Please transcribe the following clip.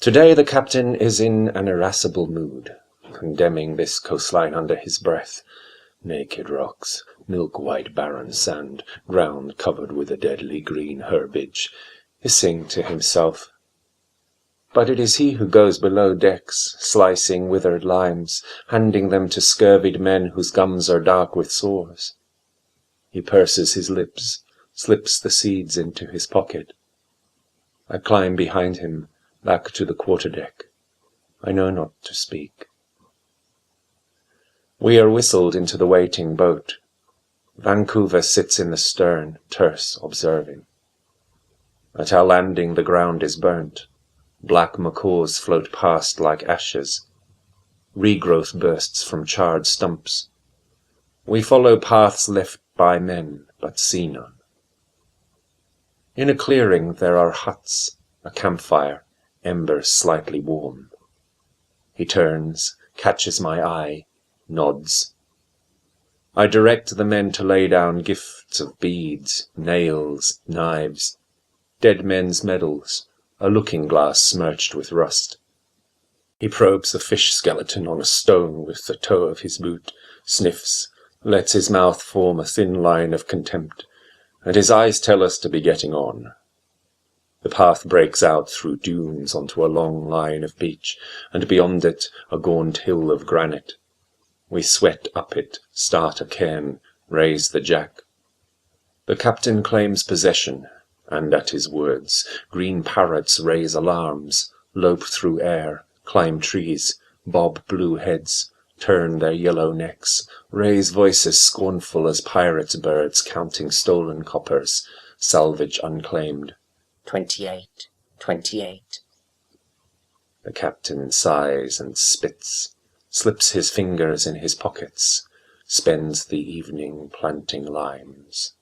Today the captain is in an irascible mood, condemning this coastline under his breath. Naked rocks, milk-white barren sand, ground covered with a deadly green herbage, hissing to himself. But it is he who goes below decks, slicing withered limes, handing them to scurvied men whose gums are dark with sores. He purses his lips, slips the seeds into his pocket. I climb behind him, back to the quarterdeck. I know not to speak. We are whistled into the waiting boat. Vancouver sits in the stern, terse, observing. At our landing the ground is burnt. Black macaws float past like ashes. Regrowth bursts from charred stumps. We follow paths left by men, but see none. In a clearing there are huts, a campfire, embers slightly warm. He turns, catches my eye, nods. I direct the men to lay down gifts of beads, nails, knives, dead men's medals, a looking-glass smirched with rust. He probes a fish skeleton on a stone with the toe of his boot, sniffs, lets his mouth form a thin line of contempt, and his eyes tell us to be getting on. The path breaks out through dunes onto a long line of beach, and beyond it a gaunt hill of granite. We sweat up it, start a cairn, raise the jack. The captain claims possession, and at his words, green parrots raise alarms, lope through air, climb trees, bob blue heads, turn their yellow necks, raise voices scornful as pirates' birds counting stolen coppers, salvage unclaimed. 28, 28. The captain sighs and spits, slips his fingers in his pockets, spends the evening planting limes.